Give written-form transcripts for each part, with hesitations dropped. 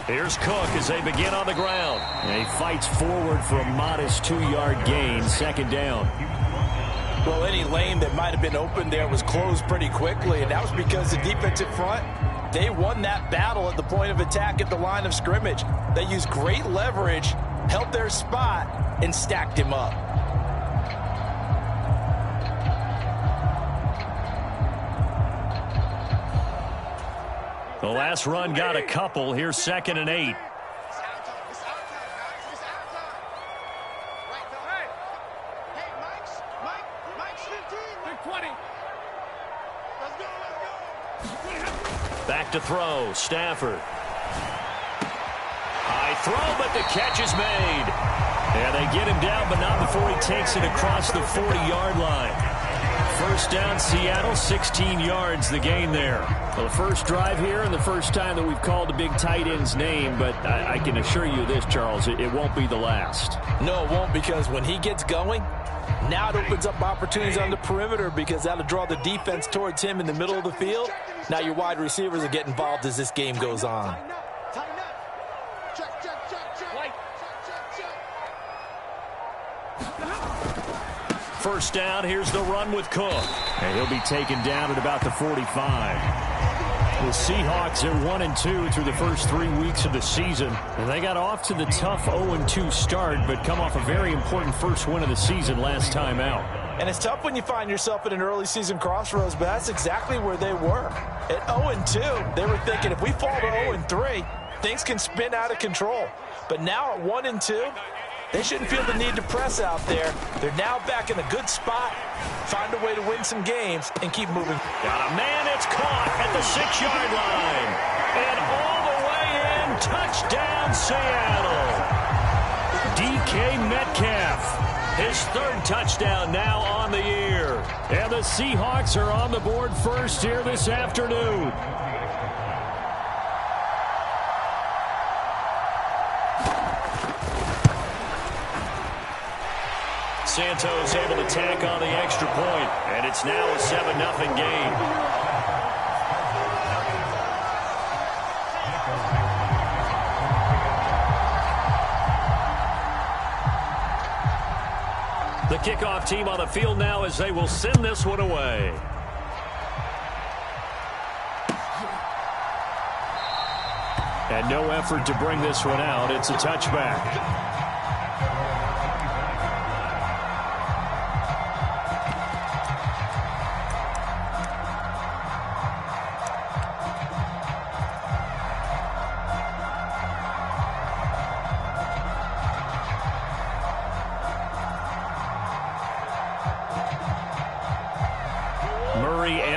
Here's Cook as they begin on the ground. And he fights forward for a modest 2-yard gain, second down. Well, any lane that might have been open there was closed pretty quickly, and that was because the defensive front, they won that battle at the point of attack at the line of scrimmage. They used great leverage, held their spot, and stacked him up. The last run got a couple. Here's 2nd and 8. Back to throw. Stafford. High throw, but the catch is made. And they get him down, but not before he takes it across the 40-yard line. First down, Seattle, 16 yards, the gain there. Well, the first drive here and the first time that we've called the big tight end's name, but I can assure you this, Charles, it won't be the last. No, it won't, because when he gets going, now it opens up opportunities on the perimeter because that'll draw the defense towards him in the middle of the field. Now your wide receivers are getting involved as this game goes on. First down, here's the run with Cook. And he'll be taken down at about the 45. The Seahawks are 1-2 through the first 3 weeks of the season. And they got off to the tough 0-2 start, but come off a very important first win of the season last time out. And it's tough when you find yourself at an early season crossroads, but that's exactly where they were. At 0-2, they were thinking if we fall to 0-3, things can spin out of control. But now at 1-2, they shouldn't feel the need to press out there. They're now back in a good spot, find a way to win some games, and keep moving. Got a man, it's caught at the 6-yard line. And all the way in, touchdown Seattle. DK Metcalf, his 3rd touchdown now on the year. And the Seahawks are on the board first here this afternoon. Santos able to tack on the extra point, and it's now a 7-0 game. The kickoff team on the field now as they will send this one away. And no effort to bring this one out. It's a touchback.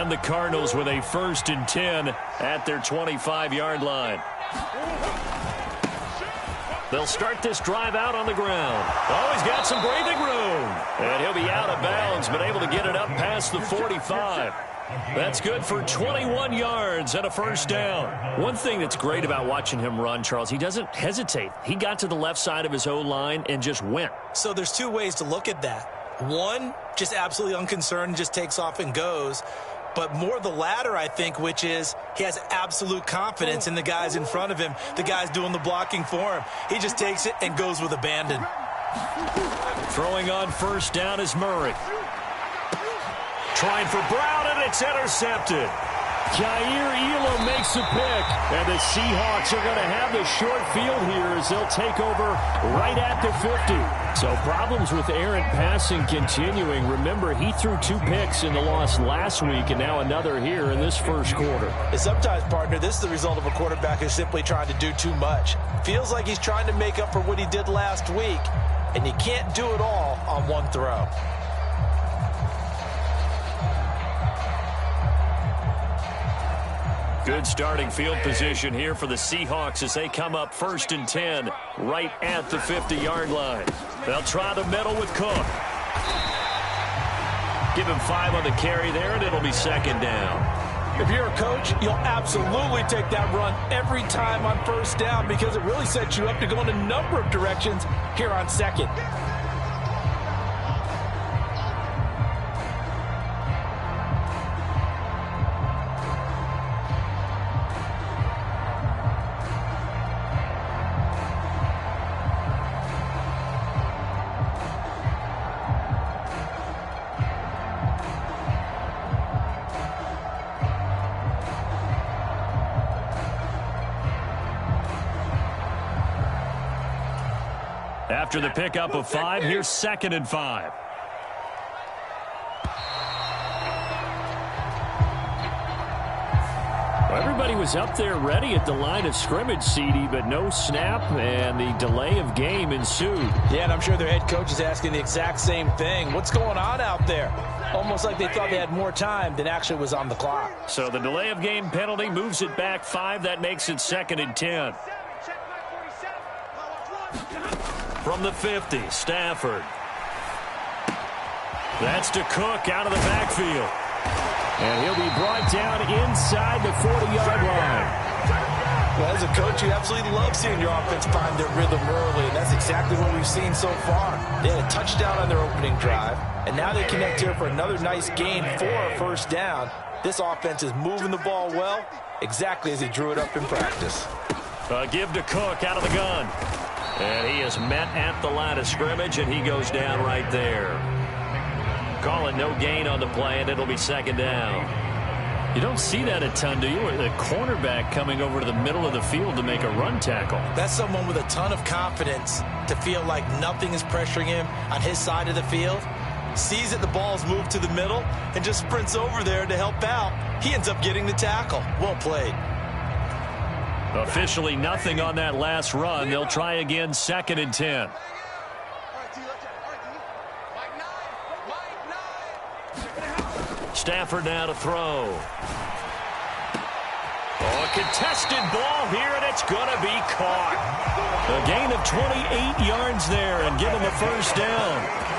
The Cardinals with a 1st and 10 at their 25-yard line. They'll start this drive out on the ground. Oh, he's got some breathing room. And he'll be out of bounds, but able to get it up past the 45. That's good for 21 yards and a first down. One thing that's great about watching him run, Charles, he doesn't hesitate. He got to the left side of his O-line and just went. So there's 2 ways to look at that. One, just absolutely unconcerned, just takes off and goes. But more the latter, I think, which is he has absolute confidence in the guys in front of him, the guys doing the blocking for him. He just takes it and goes with abandon. Throwing on first down is Murray. Trying for Brown, and it's intercepted. Jair Elam makes a pick, and the Seahawks are going to have the short field here as they'll take over right at the 50. So problems with errant passing continuing. Remember, he threw 2 picks in the loss last week, and now another here in this first quarter. And sometimes, partner, this is the result of a quarterback who's simply trying to do too much. Feels like he's trying to make up for what he did last week, and you can't do it all on one throw. Good starting field position here for the Seahawks as they come up 1st and 10 right at the 50-yard line. They'll try the middle with Cook. Give him 5 on the carry there, and it'll be 2nd down. If you're a coach, you'll absolutely take that run every time on first down because it really sets you up to go in a number of directions here on 2nd. After the pickup of 5, here's 2nd and 5. Everybody was up there ready at the line of scrimmage, CD, but no snap, and the delay of game ensued. Yeah, and I'm sure their head coach is asking the exact same thing. What's going on out there? Almost like they thought they had more time than actually was on the clock. So the delay of game penalty moves it back 5. That makes it 2nd and 10. From the 50, Stafford. That's to Cook out of the backfield. And he'll be brought down inside the 40-yard line. Well, as a coach, you absolutely love seeing your offense find their rhythm early, and that's exactly what we've seen so far. They had a touchdown on their opening drive, and now they connect here for another nice gain for a first down. This offense is moving the ball well, exactly as he drew it up in practice. Give to Cook out of the gun. And he is met at the line of scrimmage, and he goes down right there. Calling no gain on the play, and it'll be 2nd down. You don't see that a ton, do you? Or the cornerback coming over to the middle of the field to make a run tackle. That's someone with a ton of confidence to feel like nothing is pressuring him on his side of the field. Sees that the ball's moved to the middle and just sprints over there to help out. He ends up getting the tackle. Well played. Officially nothing on that last run. They'll try again, 2nd and 10. Stafford now to throw. Oh, a contested ball here, and it's going to be caught. A gain of 28 yards there, and give him a first down.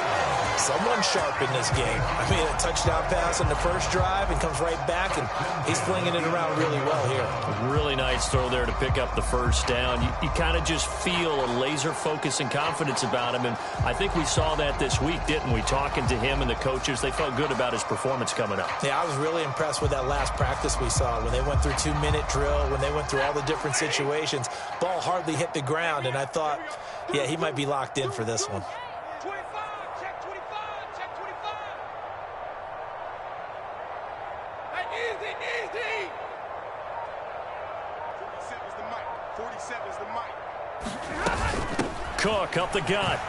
Someone sharp in this game. I mean, a touchdown pass on the first drive and comes right back, and he's flinging it around really well here. A really nice throw there to pick up the first down. You kind of just feel a laser focus and confidence about him, and I think we saw that this week, didn't we? Talking to him and the coaches, they felt good about his performance coming up. Yeah, I was really impressed with that last practice we saw when they went through 2-minute drill, when they went through all the different situations. Ball hardly hit the ground, and I thought, yeah, he might be locked in for this one. Cook up the gut.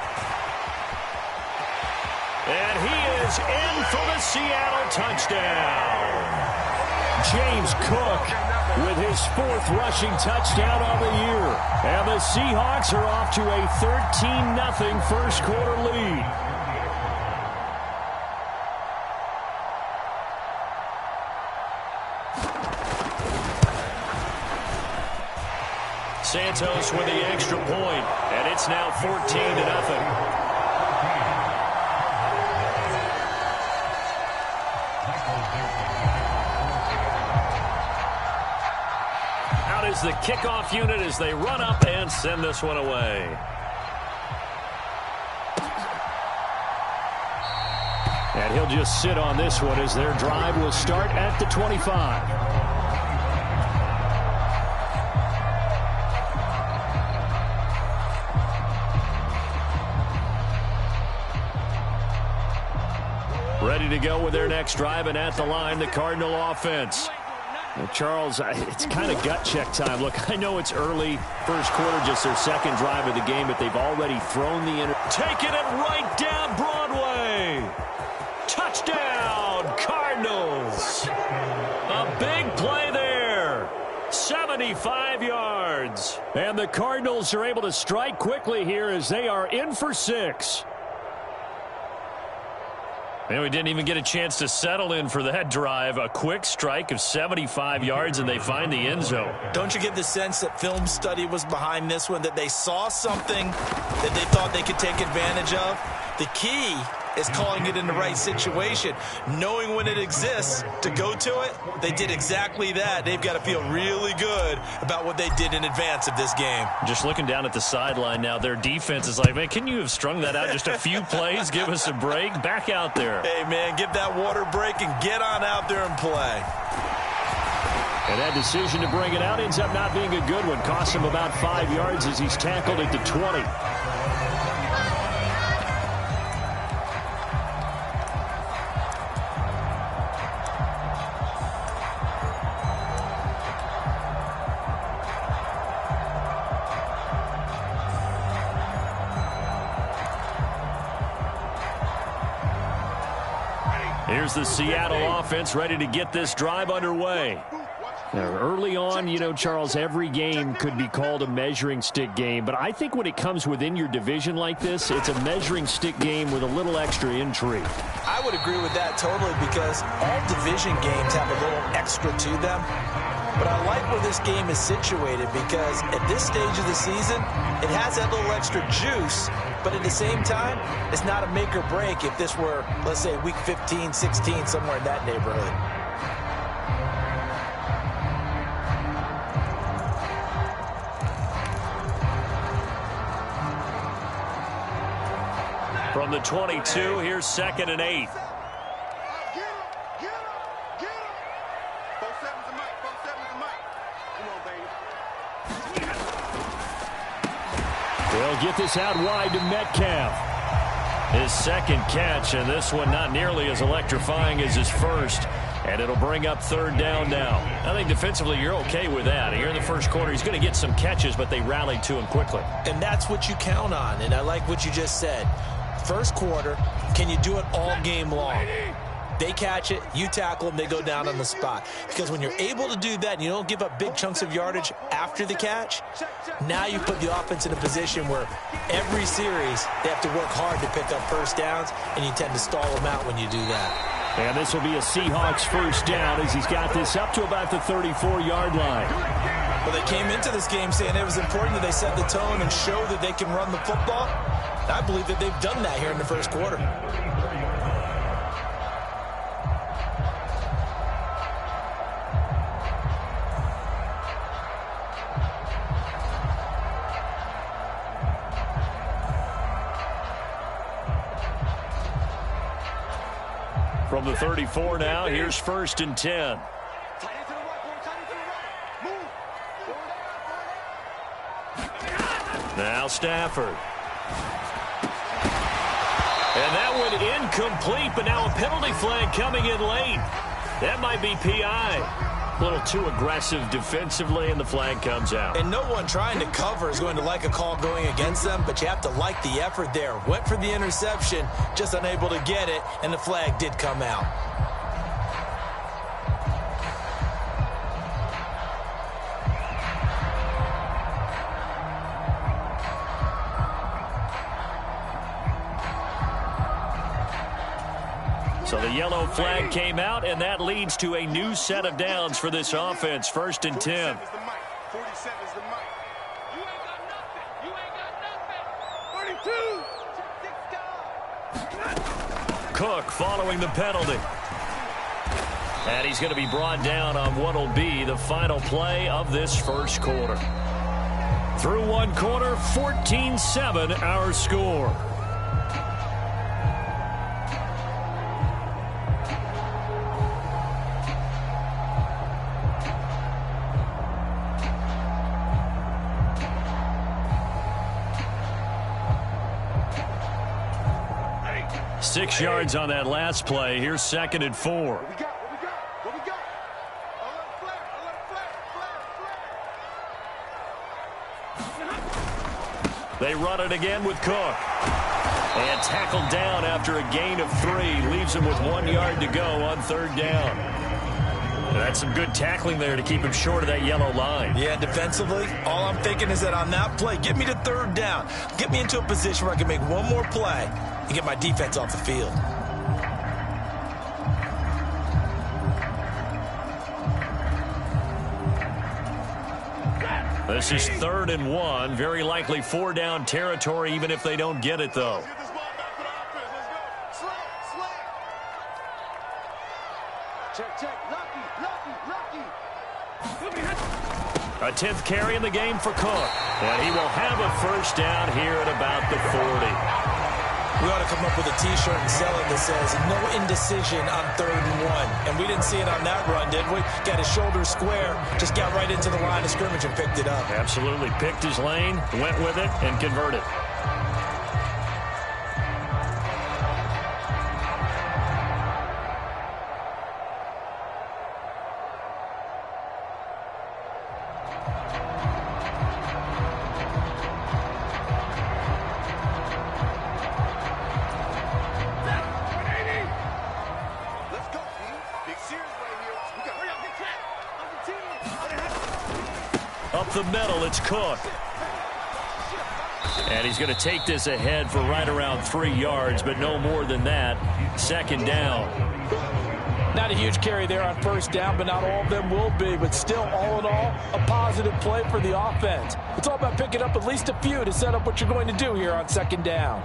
And he is in for the Seattle touchdown. James Cook with his 4th rushing touchdown on the year. And the Seahawks are off to a 13-0 first quarter lead. Santos with the extra point, and it's now 14-0. Out is the kickoff unit as they run up and send this one away. And he'll just sit on this one as their drive will start at the 25. Ready to go with their next drive, and at the line, the Cardinal offense. Well, Charles, it's kind of gut check time. Look, I know it's early, first quarter, just their 2nd drive of the game, but they've already thrown the taking it right down Broadway. Touchdown, Cardinals. A big play there. 75 yards. And the Cardinals are able to strike quickly here as they are in for 6. And we didn't even get a chance to settle in for that drive. A quick strike of 75 yards, and they find the end zone. Don't you get the sense that film study was behind this one, that they saw something that they thought they could take advantage of? The key is calling it in the right situation, knowing when it exists to go to it. They did exactly that. They've got to feel really good about what they did in advance of this game. Just looking down at the sideline now, their defense is like, man, can you have strung that out just a few plays? Give us a break. Back out there. Hey, man, get that water break and get on out there and play. And that decision to bring it out ends up not being a good one. Costs him about 5 yards as he's tackled at the 20. Here's the Seattle offense ready to get this drive underway. Now, early on, you know, Charles, every game could be called a measuring stick game. But I think when it comes within your division like this, it's a measuring stick game with a little extra intrigue. I would agree with that totally because all division games have a little extra to them. But I like where this game is situated because at this stage of the season, it has that little extra juice. But at the same time, it's not a make or break if this were, let's say, week 15, 16, somewhere in that neighborhood. From the 22, here's 2nd and 8. They'll get this out wide to Metcalf. His second catch, and this one not nearly as electrifying as his first. And it'll bring up 3rd down now. I think defensively you're okay with that. Here in the first quarter, he's going to get some catches, but they rallied to him quickly. And that's what you count on, and I like what you just said. First quarter, can you do it all game long? They catch it, you tackle them, they go down on the spot. Because when you're able to do that and you don't give up big chunks of yardage after the catch, now you put the offense in a position where every series they have to work hard to pick up first downs, and you tend to stall them out when you do that. And this will be a Seahawks first down as he's got this up to about the 34-yard line. Well, they came into this game saying it was important that they set the tone and show that they can run the football. I believe that they've done that here in the first quarter. From the 34 now, here's 1st and 10. Now Stafford. And that one incomplete, but now a penalty flag coming in late. That might be PI. A little too aggressive defensively, and the flag comes out. And no one trying to cover is going to like a call going against them, but you have to like the effort there. Went for the interception, just unable to get it, and the flag did come out. So the yellow flag came out, and that leads to a new set of downs for this offense. 1st and 10. Cook following the penalty. And he's going to be brought down on what will be the final play of this first quarter. Through one quarter, 14-7 our score. Six yards on that last play. Here's 2nd and 4. They run it again with Cook. And tackled down after a gain of 3. Leaves him with 1 yard to go on 3rd down. That's some good tackling there to keep him short of that yellow line. Yeah, defensively, all I'm thinking is that on that play, get me to 3rd down. Get me into a position where I can make one more play and get my defense off the field. This is 3rd and 1. Very likely 4-down territory, even if they don't get it, though. A 10th carry in the game for Cook. And he will have a first down here at about the 40. We ought to come up with a T-shirt and sell it that says, no indecision on 3rd and 1. And we didn't see it on that run, did we? Got his shoulder square, just got right into the line of scrimmage and picked it up. Absolutely. Picked his lane, went with it, and converted. Up the middle, it's Cook. And he's going to take this ahead for right around 3 yards, but no more than that. Second down. Not a huge carry there on first down, but not all of them will be. But still, all in all, a positive play for the offense. It's all about picking up at least a few to set up what you're going to do here on second down.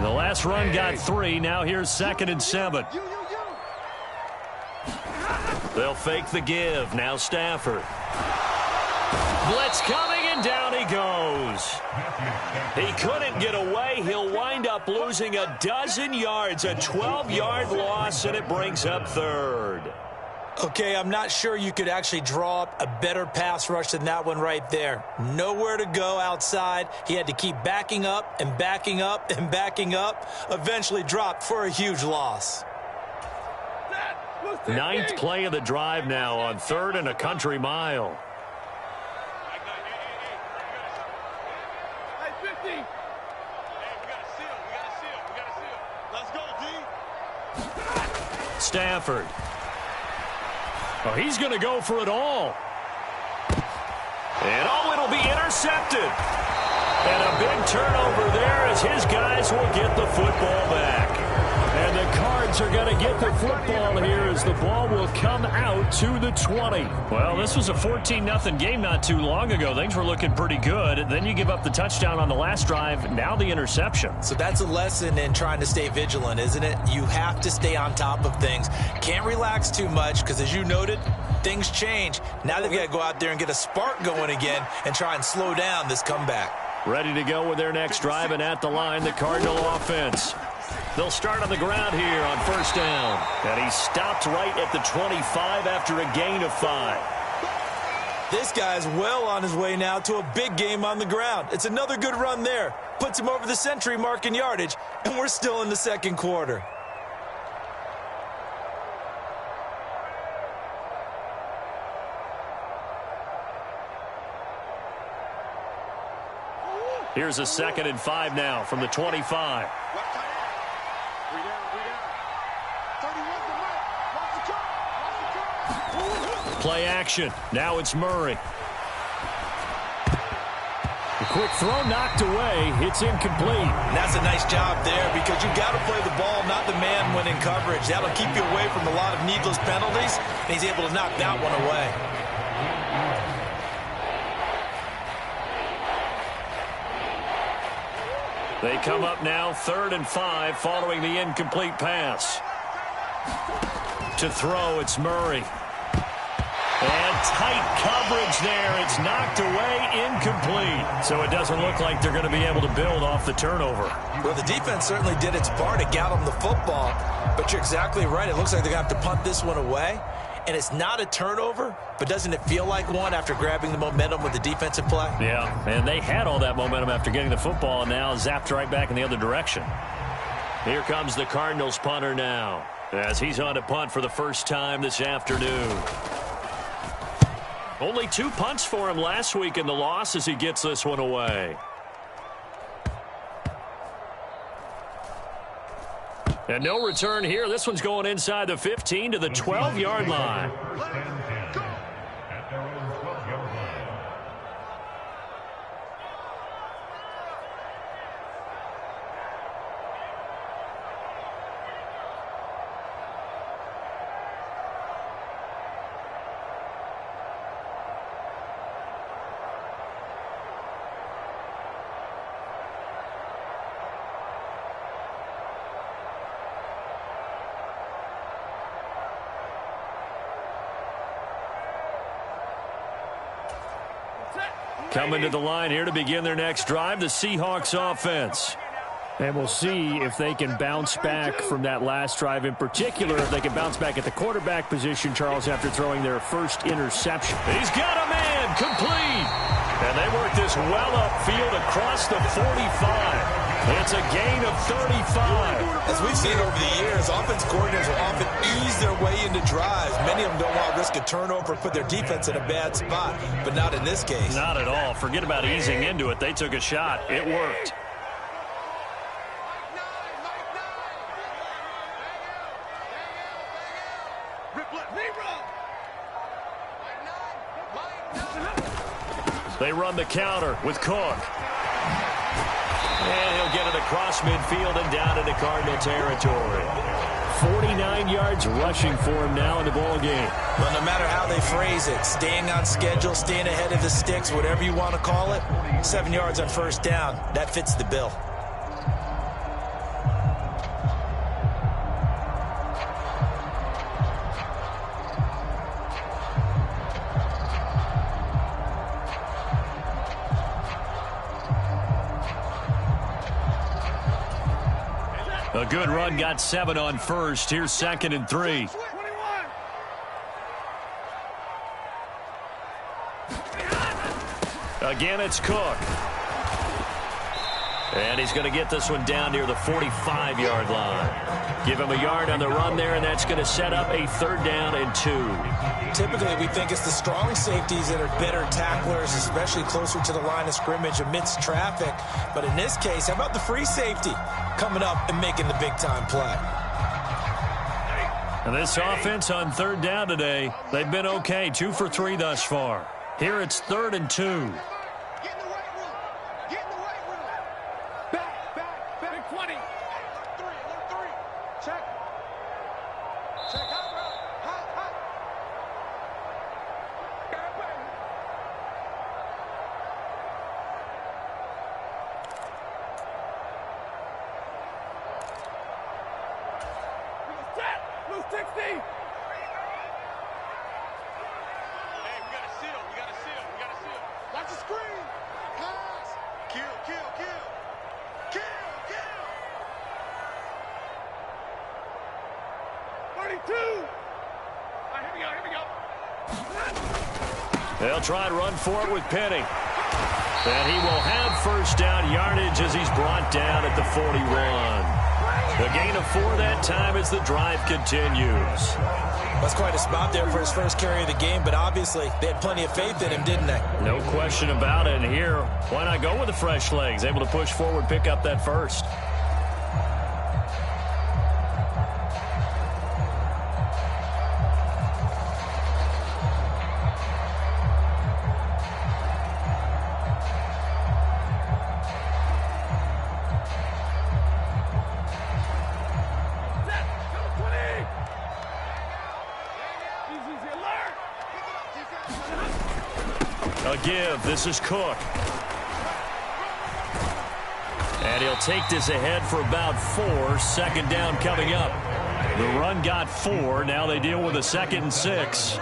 The last run got 3. Now here's 2nd and 7. They'll fake the give. Now Stafford. Blitz coming, and down he goes. He couldn't get away. He'll wind up losing a dozen yards, a 12-yard loss, and it brings up 3rd. Okay, I'm not sure you could actually draw up a better pass rush than that one right there. Nowhere to go outside. He had to keep backing up and backing up and backing up. Eventually dropped for a huge loss. 9th play of the drive now on 3rd and a country mile. Stafford. Oh, he's going to go for it all. And it'll be intercepted. And a big turnover there as his guys will get the football back. And the Cards are going to get the football here as the ball will come out to the 20. Well, this was a 14-0 game not too long ago. Things were looking pretty good. Then you give up the touchdown on the last drive. Now the interception. So that's a lesson in trying to stay vigilant, isn't it? You have to stay on top of things. Can't relax too much because, as you noted, things change. Now they've got to go out there and get a spark going again and try and slow down this comeback. Ready to go with their next drive, and at the line, the Cardinal offense. They'll start on the ground here on first down. And he stopped right at the 25 after a gain of 5. This guy's well on his way now to a big game on the ground. It's another good run there. Puts him over the century mark in yardage, and we're still in the second quarter. Here's a 2nd and 5 now from the 25. Play action. Now it's Murray. A quick throw knocked away. It's incomplete. And that's a nice job there because you've got to play the ball, not the man when in coverage. That'll keep you away from a lot of needless penalties, and he's able to knock that one away. They come up now 3rd and 5 following the incomplete pass. To throw, it's Murray. And tight coverage there. It's knocked away, incomplete. So it doesn't look like they're going to be able to build off the turnover. Well, the defense certainly did its part to get them the football. But you're exactly right. It looks like they're going to have to punt this one away. And it's not a turnover, but doesn't it feel like one after grabbing the momentum with the defensive play? Yeah, and they had all that momentum after getting the football and now zapped right back in the other direction. Here comes the Cardinals punter now as he's on to punt for the first time this afternoon. Only 2 punts for him last week in the loss as he gets this one away. And no return here. This one's going inside the 15 to the 12-yard line. Coming to the line here to begin their next drive, the Seahawks offense. And we'll see if they can bounce back from that last drive in particular, if they can bounce back at the quarterback position, Charles, after throwing their first interception. He's got a man, complete. And they work this well upfield across the 45. It's a gain of 35. As we've seen over the years, offense coordinators will often ease their way into drives. Many of them don't want to risk a turnover or put their defense in a bad spot, but not in this case. Not at all. Forget about easing into it. They took a shot. It worked. They run the counter with Cook. And he'll get it across midfield and down into Cardinal territory. 49 yards rushing for him now in the ball game. Well, no matter how they phrase it, staying on schedule, staying ahead of the sticks, whatever you want to call it, 7 yards on first down, that fits the bill. A good run, got 7 on first. Here's 2nd and 3. Again, it's Cook. And he's going to get this one down near the 45-yard line. Give him a yard on the run there, and that's going to set up a 3rd down and 2. Typically, we think it's the strong safeties that are better tacklers, especially closer to the line of scrimmage amidst traffic. But in this case, how about the free safety coming up and making the big-time play? And this offense on 3rd down today, they've been okay. 2 for 3 thus far. Here it's 3rd and 2. They'll try and run for it with Penny. And he will have first down yardage as he's brought down at the 41. A gain of 4 that time as the drive continues. That's quite a spot there for his first carry of the game, but obviously they had plenty of faith in him, didn't they? No question about it. And here, why not go with the fresh legs? Able to push forward, pick up that first. A give. This is Cook. And he'll take this ahead for about 4. 2nd down coming up. The run got 4. Now they deal with a 2nd and 6.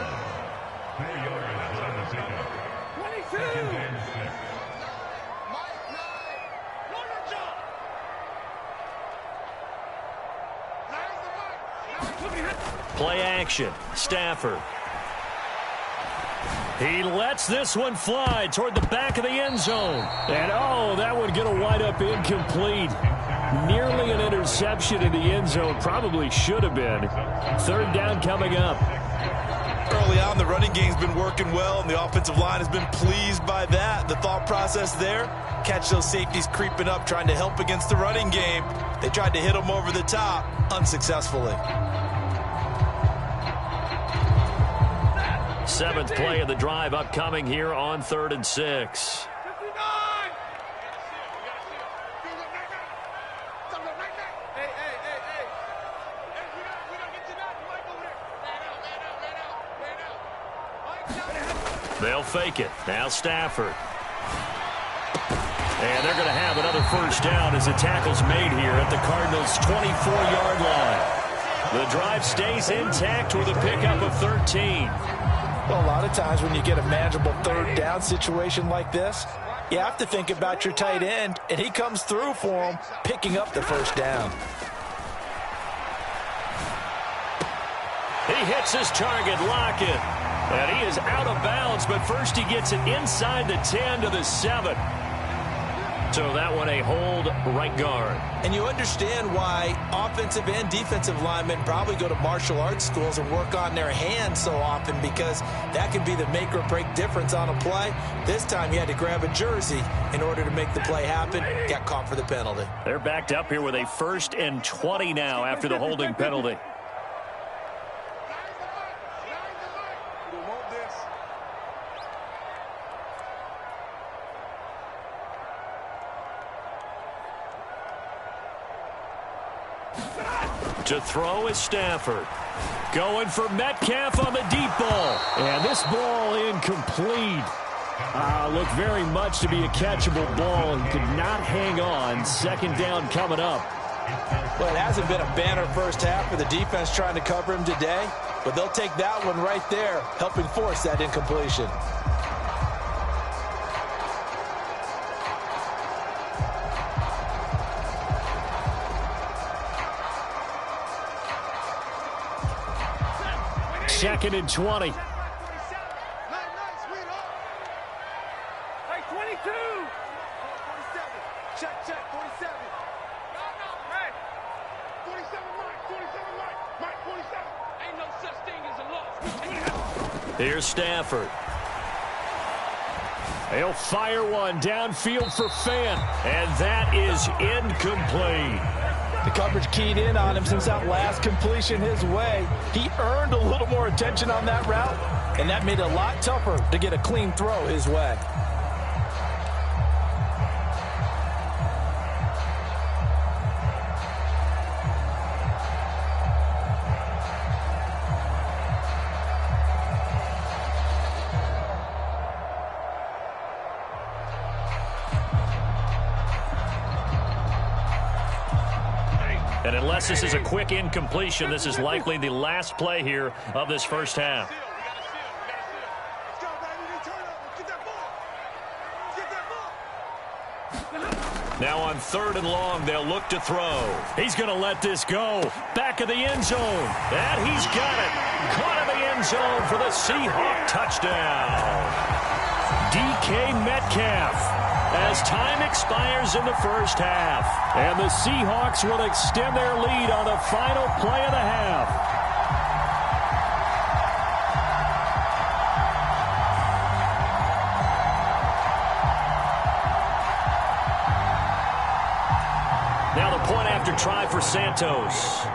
Play action. Stafford. He lets this one fly toward the back of the end zone. And, oh, that would get a wide-up incomplete. Nearly an interception in the end zone. Probably should have been. 3rd down coming up. Early on, the running game's been working well, and the offensive line has been pleased by that. The thought process there, catch those safeties creeping up, trying to help against the running game. They tried to hit them over the top, unsuccessfully. 7th play of the drive upcoming here on 3rd and 6. They'll fake it. Now Stafford. And they're going to have another first down as the tackle's made here at the Cardinals' 24-yard line. The drive stays intact with a pickup of 13. Well, a lot of times when you get a manageable 3rd down situation like this, you have to think about your tight end, and he comes through for him, picking up the first down. He hits his target, Lockett. And he is out of bounds, but first he gets it inside the 10 to the 7. So that one a hold right guard. And you understand why offensive and defensive linemen probably go to martial arts schools and work on their hands so often, because that can be the make or break difference on a play. This time he had to grab a jersey in order to make the play happen. Got caught for the penalty. They're backed up here with a 1st and 20 now after the holding penalty. To throw is Stafford. Going for Metcalf on the deep ball. And this ball incomplete. Looked very much to be a catchable ball and could not hang on. 2nd down coming up. Well, it hasn't been a banner first half for the defense trying to cover him today, but they'll take that one right there, helping force that incompletion. Second and 20. Hey, 22. 47. Check, 47. Hey, 47, Mike, 47. Ain't no such thing as a loss. Here's Stafford. He'll fire one downfield for Fant, and that is incomplete. The coverage keyed in on him since that last completion his way. He earned a little more attention on that route, and that made it a lot tougher to get a clean throw his way. And unless this is a quick incompletion, this is likely the last play here of this first half. Now on 3rd and long, they'll look to throw. He's going to let this go. Back of the end zone. And he's got it. Caught in the end zone for the Seahawk touchdown. DK Metcalf. As time expires in the first half. And the Seahawks will extend their lead on the final play of the half. Now the point after try for Santos.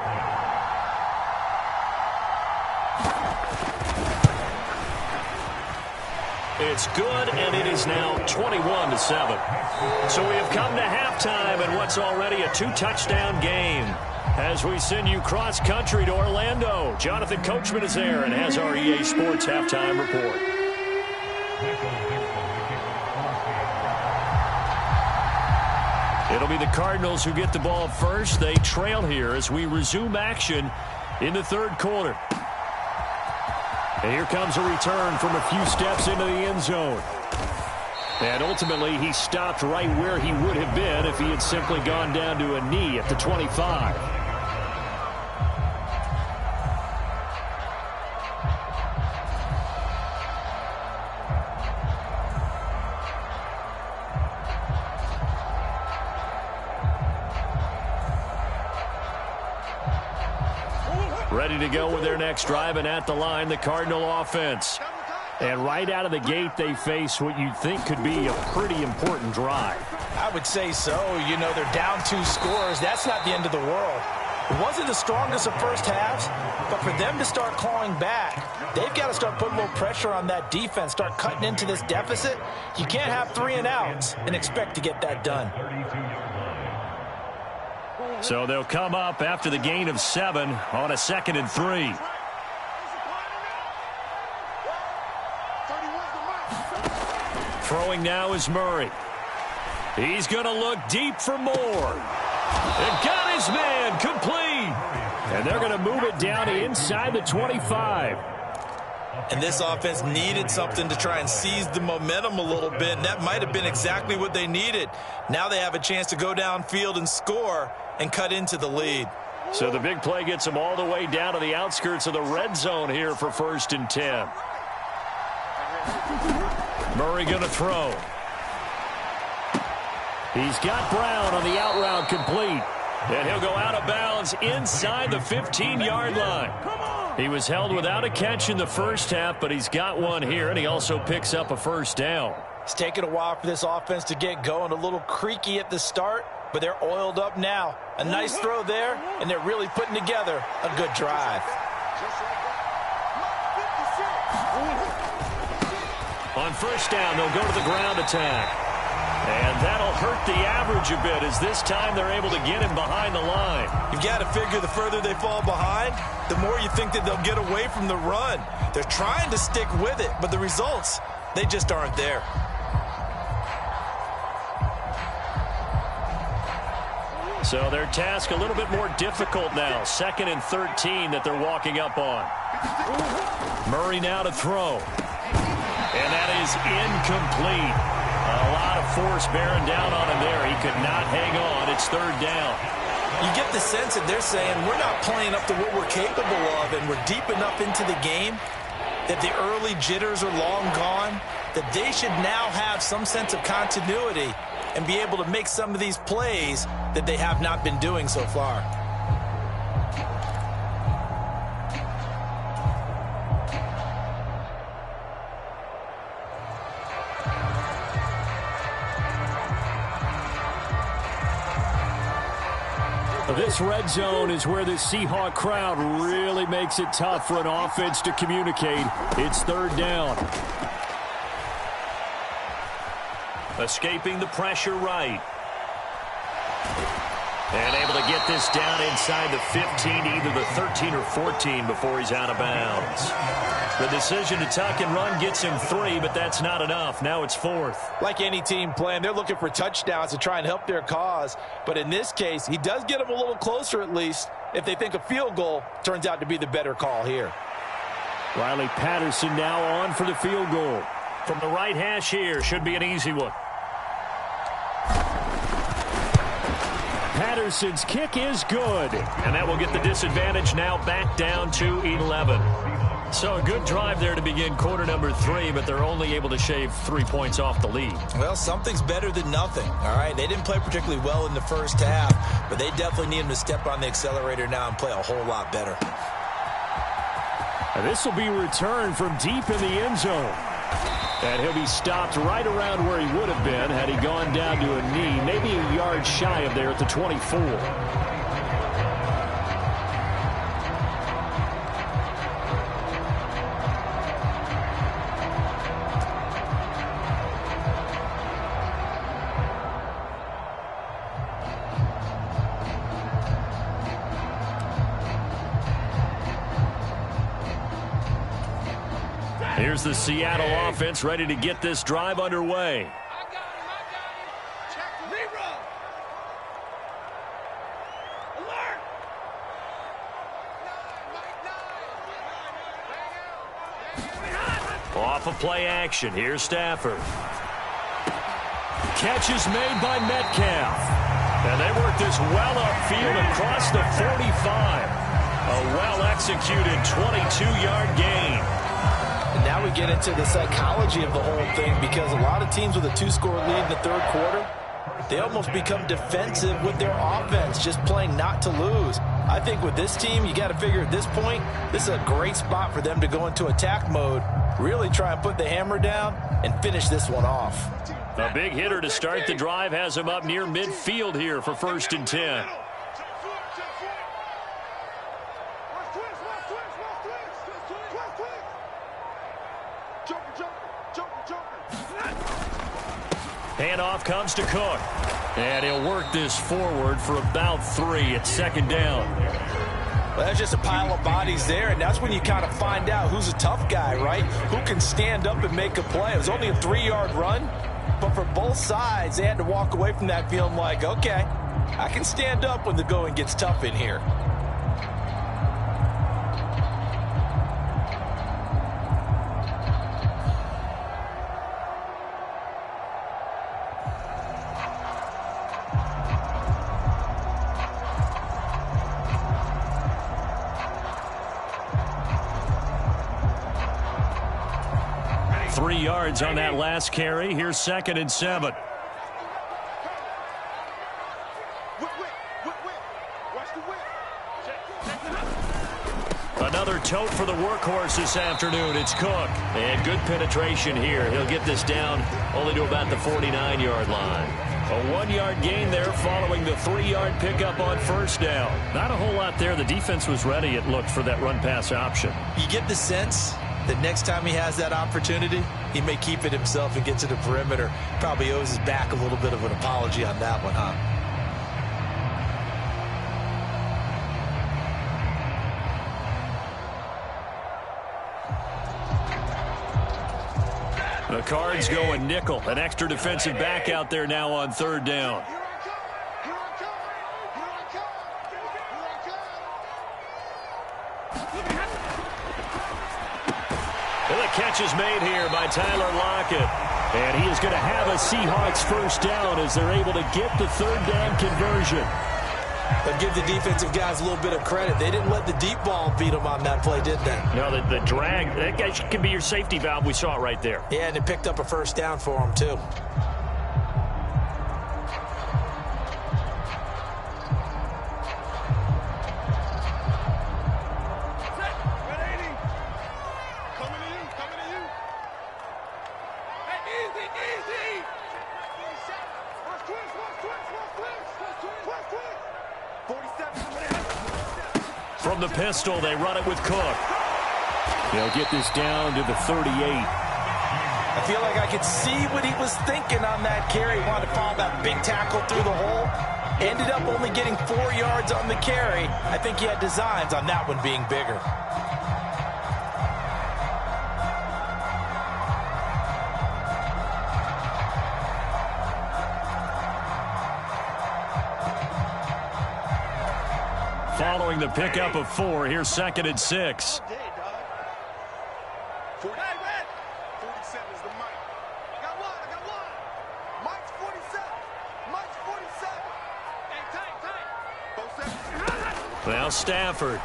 It's good, and it is now 21-7. So we have come to halftime in what's already a 2-touchdown game. As we send you cross-country to Orlando, Jonathan Coachman is there and has our EA Sports halftime report. It'll be the Cardinals who get the ball first. They trail here as we resume action in the 3rd quarter. And here comes a return from a few steps into the end zone. And ultimately, he stopped right where he would have been if he had simply gone down to a knee at the 25. Ready to go with their next drive, and at the line, the Cardinal offense. And right out of the gate, they face what you'd think could be a pretty important drive. I would say so. You know, they're down 2 scores. That's not the end of the world. It wasn't the strongest of first halves, but for them to start clawing back, they've got to start putting a little pressure on that defense, start cutting into this deficit. You can't have 3 and outs and expect to get that done. So they'll come up after the gain of 7 on a 2nd and 3. Throwing now is Murray. He's going to look deep for more. And got his man complete. And they're going to move it down to inside the 25. And this offense needed something to try and seize the momentum a little bit, and that might have been exactly what they needed. Now they have a chance to go downfield and score and cut into the lead. So the big play gets him all the way down to the outskirts of the red zone here for 1st and 10. Murray going to throw. He's got Brown on the out route complete. And he'll go out of bounds inside the 15-yard line. He was held without a catch in the first half, but he's got one here, and he also picks up a first down. It's taken a while for this offense to get going. A little creaky at the start, but they're oiled up now. A nice throw there, and they're really putting together a good drive. On first down, they'll go to the ground attack. And that'll hurt the average a bit as this time they're able to get him behind the line. You've got to figure the further they fall behind, the more you think that they'll get away from the run. They're trying to stick with it, but the results, they just aren't there. So their task a little bit more difficult now. 2nd and 13 that they're walking up on. Murray now to throw. And that is incomplete. A lot of force bearing down on him there. He could not hang on. It's 3rd down. You get the sense that they're saying we're not playing up to what we're capable of, and we're deep enough into the game that the early jitters are long gone, that they should now have some sense of continuity and be able to make some of these plays that they have not been doing so far. This red zone is where the Seahawk crowd really makes it tough for an offense to communicate. It's 3rd down. Escaping the pressure right. And able to get this down inside the 15, either the 13 or 14 before he's out of bounds. The decision to tuck and run gets him 3, but that's not enough. Now it's 4th. Like any team playing, they're looking for touchdowns to try and help their cause. But in this case, he does get them a little closer at least if they think a field goal turns out to be the better call here. Riley Patterson now on for the field goal. From the right hash here, should be an easy one. Patterson's kick is good. And that will get the disadvantage now back down to 11. So a good drive there to begin quarter number 3, but they're only able to shave 3 points off the lead. Well, something's better than nothing, all right? They didn't play particularly well in the first half, but they definitely need them to step on the accelerator now and play a whole lot better. And this will be returned from deep in the end zone. And he'll be stopped right around where he would have been had he gone down to a knee, maybe a yard shy of there at the 24. Here's the Seattle offense ready to get this drive underway. I got him. Check the rerun. Alert. Off of play action. Here's Stafford. Catch is made by Metcalf. And they work this well upfield across the 45. A well-executed 22-yard gain. And now we get into the psychology of the whole thing, because a lot of teams with a 2-score lead in the 3rd quarter, they almost become defensive with their offense, just playing not to lose. I think with this team, you got to figure at this point, this is a great spot for them to go into attack mode, really try and put the hammer down and finish this one off. A big hitter to start the drive has him up near midfield here for 1st and 10. Handoff comes to Cook. And he'll work this forward for about 3 at 2nd down. Well, that's just a pile of bodies there, and that's when you kind of find out who's a tough guy, right? Who can stand up and make a play. It was only a 3-yard run, but for both sides, they had to walk away from that feeling like, okay, I can stand up when the going gets tough in here. 3 yards on that last carry. Here's 2nd and 7. Another tote for the workhorse this afternoon. It's Cook. And good penetration here. He'll get this down only to about the 49-yard line. A 1-yard gain there following the 3-yard pickup on 1st down. Not a whole lot there. The defense was ready, it looked, for that run-pass option. You get the sense that next time he has that opportunity, he may keep it himself and get to the perimeter. Probably owes his back a little bit of an apology on that one, huh? The Cards going nickel. An extra defensive back out there now on 3rd down. And the catch is made here by Tyler Lockett. And he is going to have a Seahawks 1st down as they're able to get the 3rd down conversion. But give the defensive guys a little bit of credit. They didn't let the deep ball beat them on that play, did they? No, the drag, that guy can be your safety valve. We saw it right there. Yeah, and it picked up a 1st down for him, too. From the pistol, they run it with Cook. They'll get this down to the 38. I feel like I could see what he was thinking on that carry. He wanted to follow that big tackle through the hole. Ended up only getting 4 yards on the carry. I think he had designs on that one being bigger. Following the pickup of 4, here's 2nd and 6. Now Stafford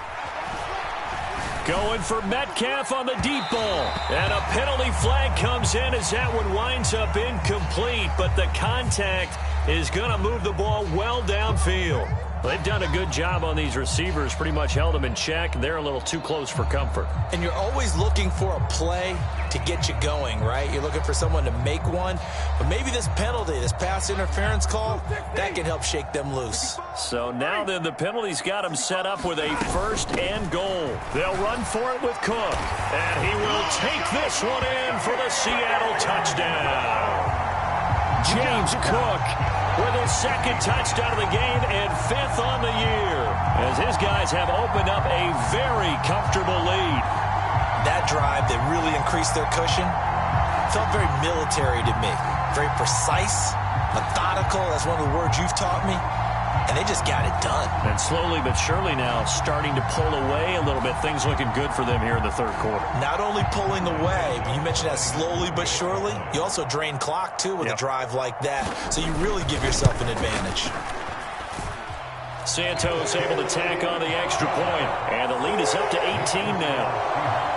going for Metcalf on the deep ball. And a penalty flag comes in as that one winds up incomplete. But the contact is going to move the ball well downfield. They've done a good job on these receivers, pretty much held them in check. They're a little too close for comfort. And you're always looking for a play to get you going, right? You're looking for someone to make one. But maybe this penalty, this pass interference call, that can help shake them loose. So now then the penalty's got them set up with a 1st and goal. They'll run for it with Cook. And he will take this one in for the Seattle touchdown. James Cook with his 2nd touchdown of the game and 5th on the year, as his guys have opened up a very comfortable lead. That drive that really increased their cushion felt very military to me. Very precise, methodical. That's one of the words you've taught me. And they just got it done. And slowly but surely now starting to pull away a little bit. Things looking good for them here in the 3rd quarter. Not only pulling away, but you mentioned that slowly but surely. You also drain clock, too, with a drive like that. So you really give yourself an advantage. Santos able to tack on the extra point. And the lead is up to 18 now.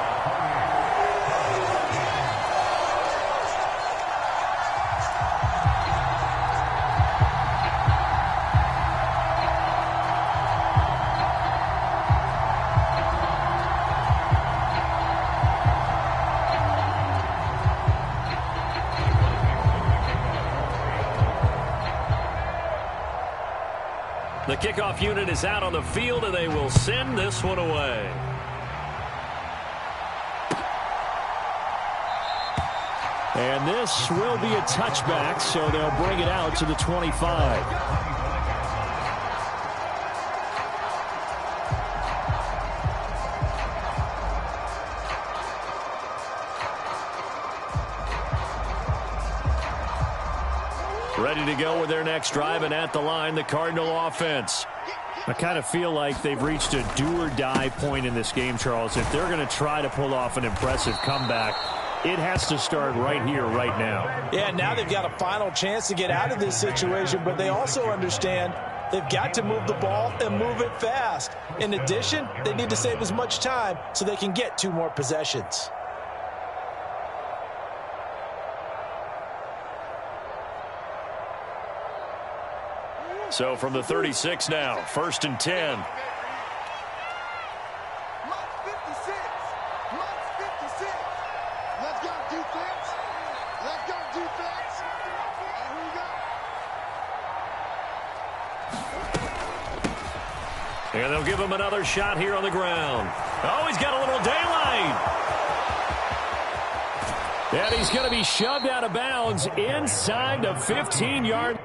The kickoff unit is out on the field, and they will send this one away. And this will be a touchback, so they'll bring it out to the 25. Ready to go with their next drive, and at the line, the Cardinal offense. I kind of feel like they've reached a do-or-die point in this game, Charles. If they're going to try to pull off an impressive comeback, it has to start right here, right now. Yeah, now they've got a final chance to get out of this situation, but they also understand they've got to move the ball and move it fast. In addition, they need to save as much time so they can get 2 more possessions. So from the 36 now, 1st and 10. Mark 56. Mark 56. Let's go, defense. Let's go, defense. And here we go. And they'll give him another shot here on the ground. Oh, he's got a little daylight. And he's going to be shoved out of bounds inside the 15-yard.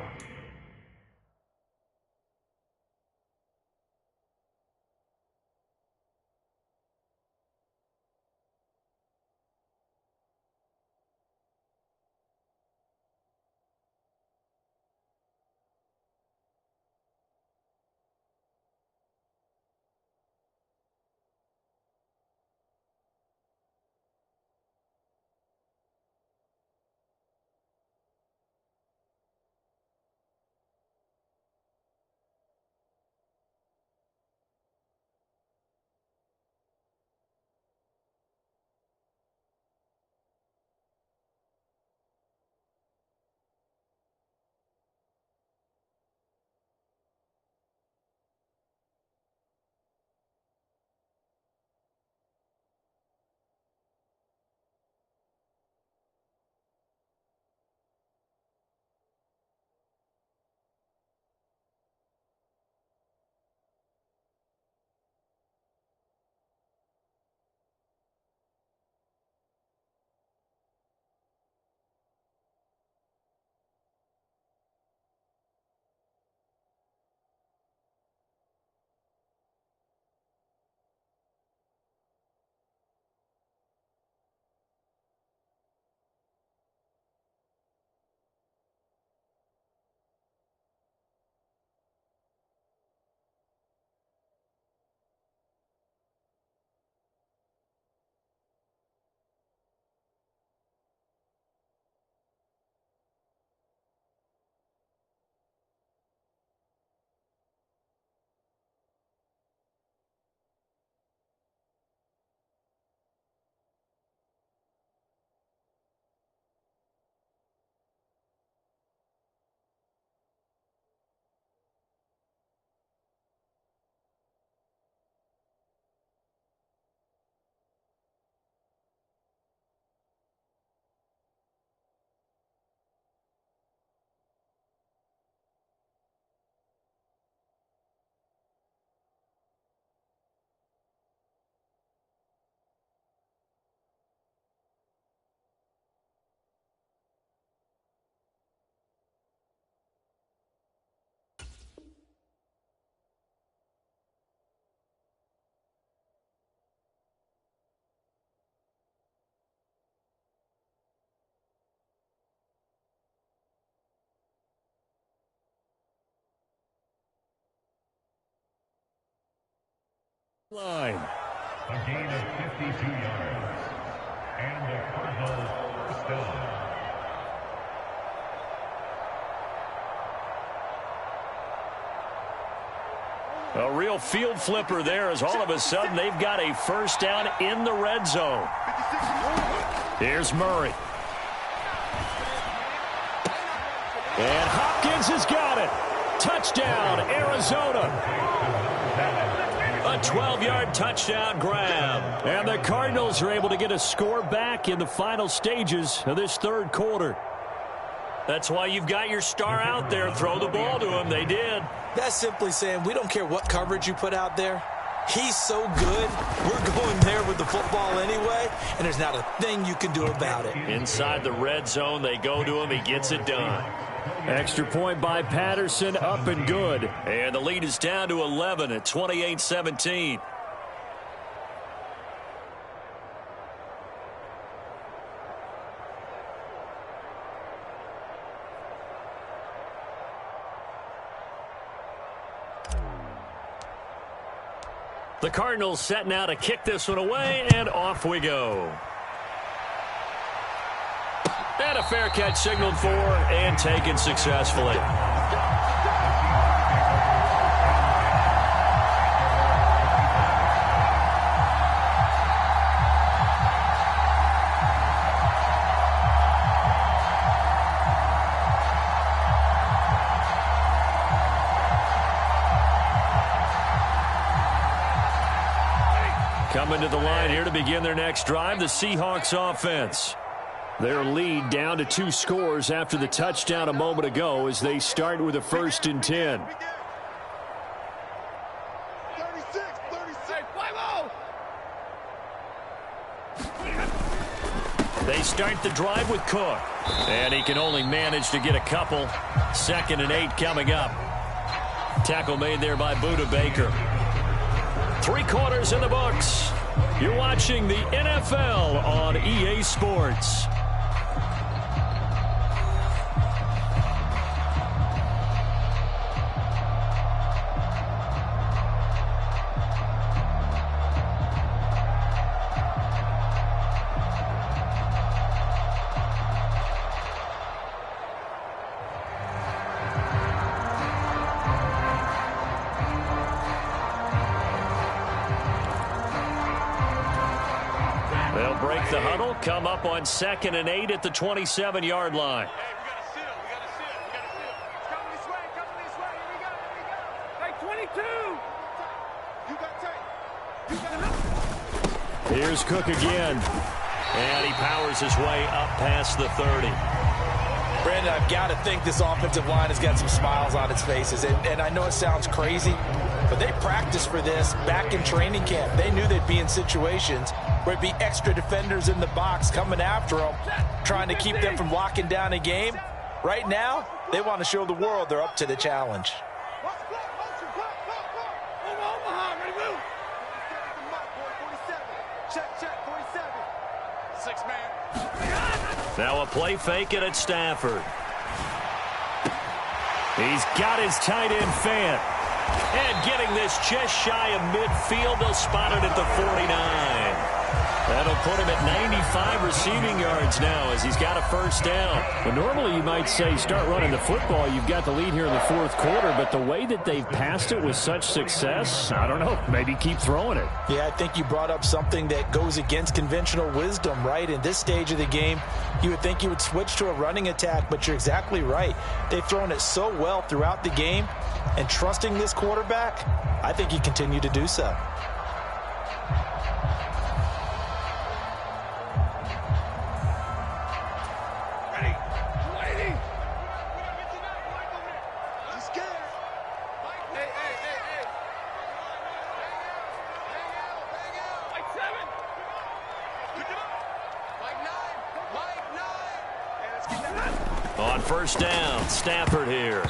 Line. A gain of 52 yards. And the Cardinals first down. A real field flipper there as all of a sudden they've got a first down in the red zone. Here's Murray. And Hopkins has got it. Touchdown, Arizona. A 12-yard touchdown grab. And the Cardinals are able to get a score back in the final stages of this third quarter. That's why you've got your star out there. Throw the ball to him. They did. That's simply saying we don't care what coverage you put out there. He's so good, we're going there with the football anyway, and there's not a thing you can do about it. Inside the red zone, they go to him. He gets it done. Extra point by Patterson, up and good. And the lead is down to 11 at 28-17. The Cardinals set now to kick this one away, and off we go. And a fair catch signaled for and taken successfully. Coming to the line here to begin their next drive, the Seahawks offense. Their lead down to 2 scores after the touchdown a moment ago as they start with a 1st and 10. 36. They start the drive with Cook. And he can only manage to get a couple. 2nd and 8 coming up. Tackle made there by Budda Baker. 3 quarters in the books. You're watching the NFL on EA Sports. They'll break the huddle, come up on 2nd and 8 at the 27-yard line. Hey, we got to sit him. Come this way. Here we go. Hey, 22. You got tape. Here's Cook again. And he powers his way up past the 30. Brandon, I've got to think this offensive line has got some smiles on its faces. And I know it sounds crazy, but they practiced for this back in training camp. They knew they'd be in situations where it'd be extra defenders in the box coming after them, trying to keep them from locking down a game. Right now, they want to show the world they're up to the challenge. Now a play fake it at Stafford. He's got his tight end Fant. And getting this just shy of midfield, they'll spot it at the 49. That'll put him at 95 receiving yards now as he's got a 1st down. Well, normally you might say start running the football. You've got the lead here in the 4th quarter, but the way that they've passed it with such success, I don't know, maybe keep throwing it. Yeah, I think you brought up something that goes against conventional wisdom, right? In this stage of the game, you would think you would switch to a running attack, but you're exactly right. They've thrown it so well throughout the game, and trusting this quarterback, I think you continue to do so. On 1st down, Stafford here.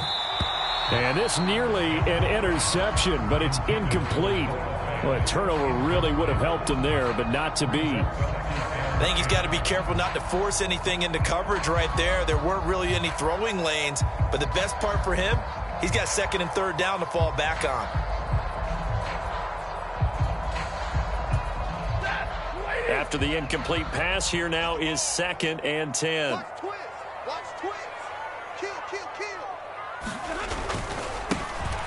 And this nearly an interception, but it's incomplete. Well, a turnover really would have helped him there, but not to be. I think he's got to be careful not to force anything into coverage right there. There weren't really any throwing lanes, but the best part for him, he's got 2nd and 3rd down to fall back on. After the incomplete pass, here now is 2nd and 10. Watch twins. Kill.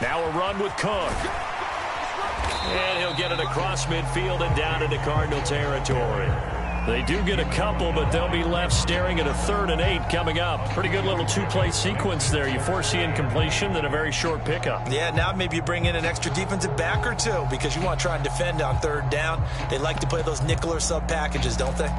Now a run with Cook. And he'll get it across midfield and down into Cardinal territory. They do get a couple, but they'll be left staring at a 3rd and 8 coming up. Pretty good little 2-play sequence there. You force the incompletion, then a very short pickup. Yeah, now maybe you bring in an extra defensive back or two because you want to try and defend on 3rd down. They like to play those nickel or sub packages, don't they?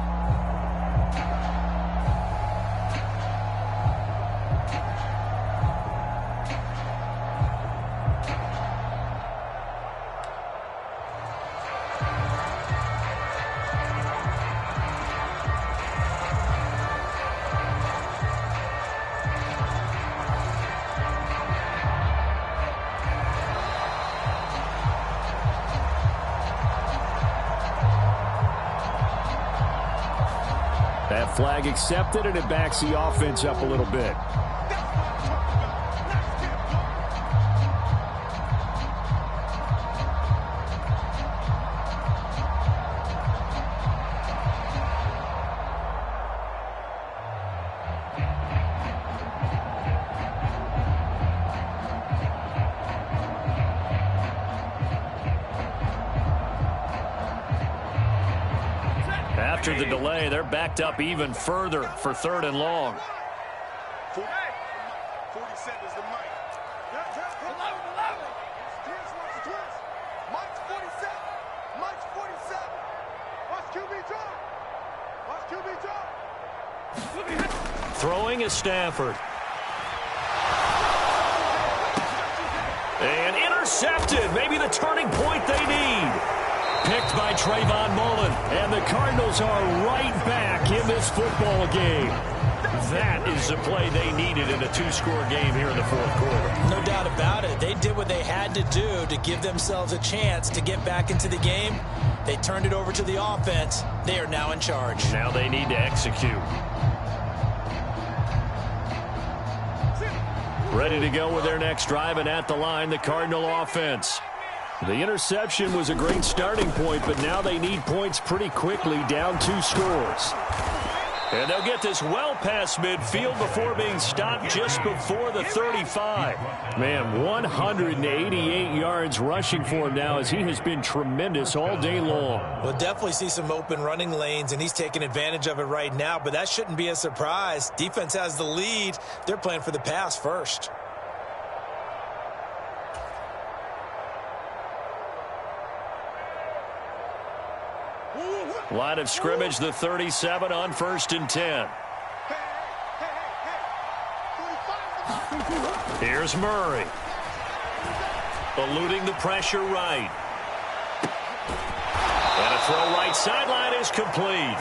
That flag accepted, and it backs the offense up a little bit. After the delay, they're backed up even further for 3rd and long. 47 is the mic. Mike's 47. Mike's 47. Throwing is Stafford. And intercepted. Maybe the turning point they need. Picked by Trayvon Mullen. And the Cardinals are right back in this football game. That is the play they needed in a two-score game here in the fourth quarter. No doubt about it. They did what they had to do to give themselves a chance to get back into the game. They turned it over to the offense. They are now in charge. Now they need to execute. Ready to go with their next drive, and at the line, the Cardinal offense. The interception was a great starting point, but now they need points pretty quickly, down 2 scores. And they'll get this well past midfield before being stopped just before the 35. Man, 188 yards rushing for him now, as he has been tremendous all day long. We'll definitely see some open running lanes, and he's taking advantage of it right now, but that shouldn't be a surprise. Defense has the lead. They're playing for the pass first. Line of scrimmage, the 37 on 1st and 10. Here's Murray. Eluding the pressure right. And a throw right sideline is complete.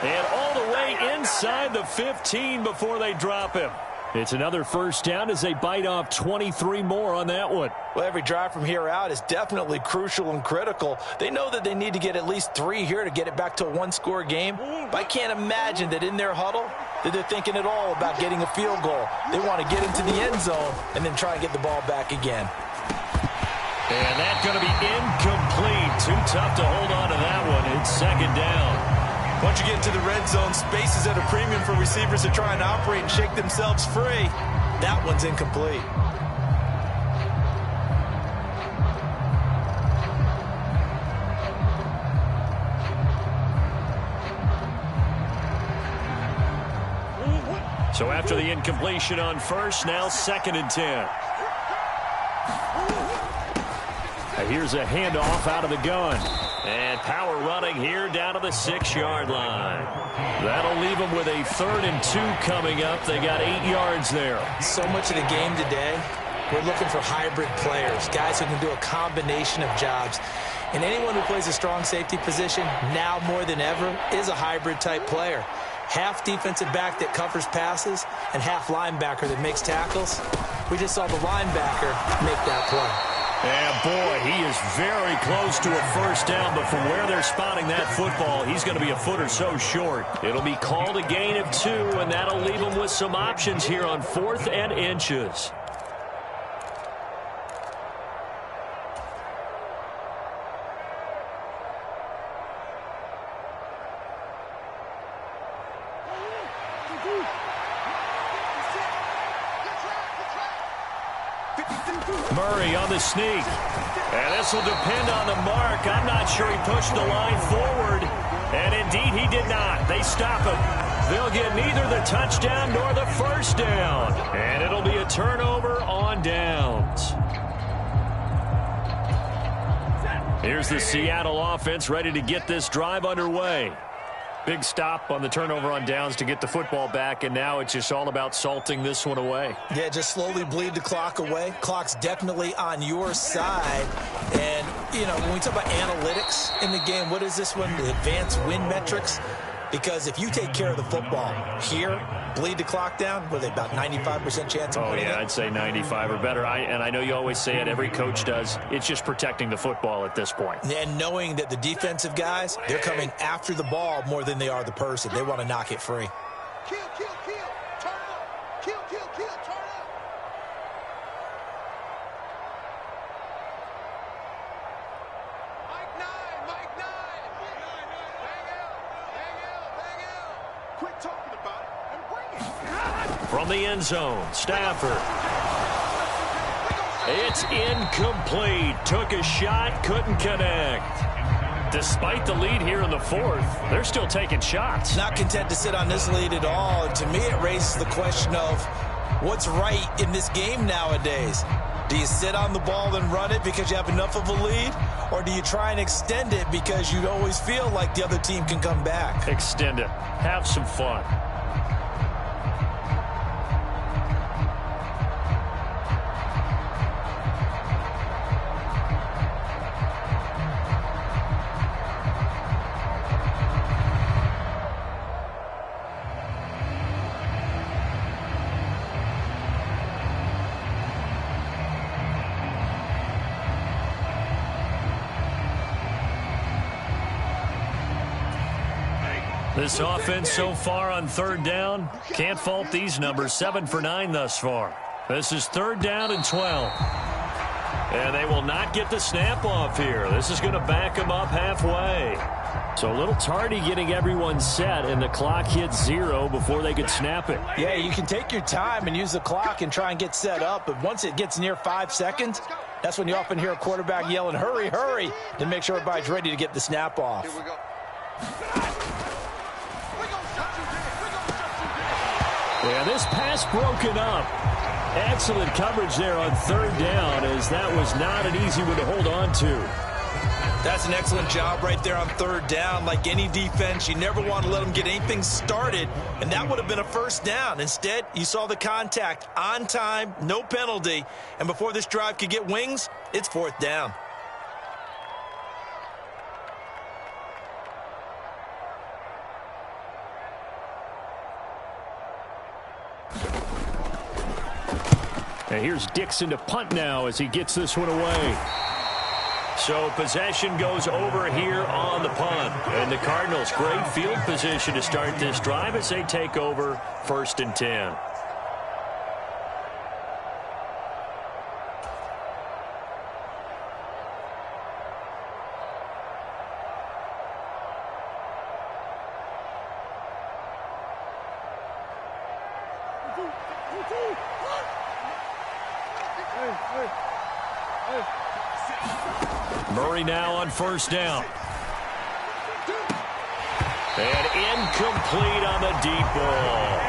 And all the way inside the 15 before they drop him. It's another first down as they bite off 23 more on that one. Well, every drive from here out is definitely crucial and critical. They know that they need to get at least 3 here to get it back to a one-score game. But I can't imagine that in their huddle that they're thinking at all about getting a field goal. They want to get into the end zone and then try and get the ball back again. And that's going to be incomplete. Too tough to hold on to that one. It's 2nd down. Once you get into the red zone, space is at a premium for receivers to try and operate and shake themselves free. That one's incomplete. So after the incompletion on first, now 2nd and 10. Here's a handoff out of the gun. And power running here down to the 6-yard line. That'll leave them with a 3rd and 2 coming up. They got 8 yards there. So much of the game today, we're looking for hybrid players, guys who can do a combination of jobs. And anyone who plays a strong safety position, now more than ever, is a hybrid type player. Half defensive back that covers passes and half linebacker that makes tackles. We just saw the linebacker make that play. And boy, he is very close to a first down, but from where they're spotting that football, he's going to be a foot or so short. It'll be called a gain of 2, and that'll leave them with some options here on 4th and inches. Murray on the sneak. And this will depend on the mark. I'm not sure he pushed the line forward. And indeed, he did not. They stop him. They'll get neither the touchdown nor the first down. And it'll be a turnover on downs. Here's the Seattle offense ready to get this drive underway. Big stop on the turnover on downs to get the football back, and now it's just all about salting this one away. Yeah, just slowly bleed the clock away. Clock's definitely on your side. And, you know, when we talk about analytics in the game, what is this one? The advanced win metrics? Because if you take care of the football here, bleed the clock down, what are they, about 95% chance of winning? Oh, yeah, I'd say 95 or better. And I know you always say it, every coach does. It's just protecting the football at this point. And knowing that the defensive guys, they're coming after the ball more than they are the person. They want to knock it free. Kill, kill, kill. Turn up. Kill, kill, kill. Turn up. Mike 9. Mike 9. Bang out. Bang out. Bang out. Quit talking about it and bring it. From the end zone, Stafford. It's incomplete. Took a shot, couldn't connect. Despite the lead here in the 4th, they're still taking shots. Not content to sit on this lead at all. And to me, it raises the question of what's right in this game nowadays. Do you sit on the ball and run it because you have enough of a lead? Or do you try and extend it because you always feel like the other team can come back? Extend it. Have some fun. This offense so far on third down, can't fault these numbers. 7 for 9 thus far. This is 3rd down and 12. And they will not get the snap off here. This is going to back them up halfway. So a little tardy getting everyone set, and the clock hits 0 before they could snap it. Yeah, you can take your time and use the clock and try and get set up, but once it gets near 5 seconds, that's when you often hear a quarterback yelling, hurry, hurry, to make sure everybody's ready to get the snap off. Here we go. Yeah, this pass broken up. Excellent coverage there on 3rd down, as that was not an easy one to hold on to. That's an excellent job right there on 3rd down. Like any defense, you never want to let them get anything started, and that would have been a 1st down. Instead, you saw the contact on time, no penalty, and before this drive could get wings, it's 4th down. And here's Dixon to punt now as he gets this one away. So possession goes over here on the punt. And the Cardinals, great field position to start this drive as they take over 1st and 10. Murray now on 1st down. And incomplete on the deep ball.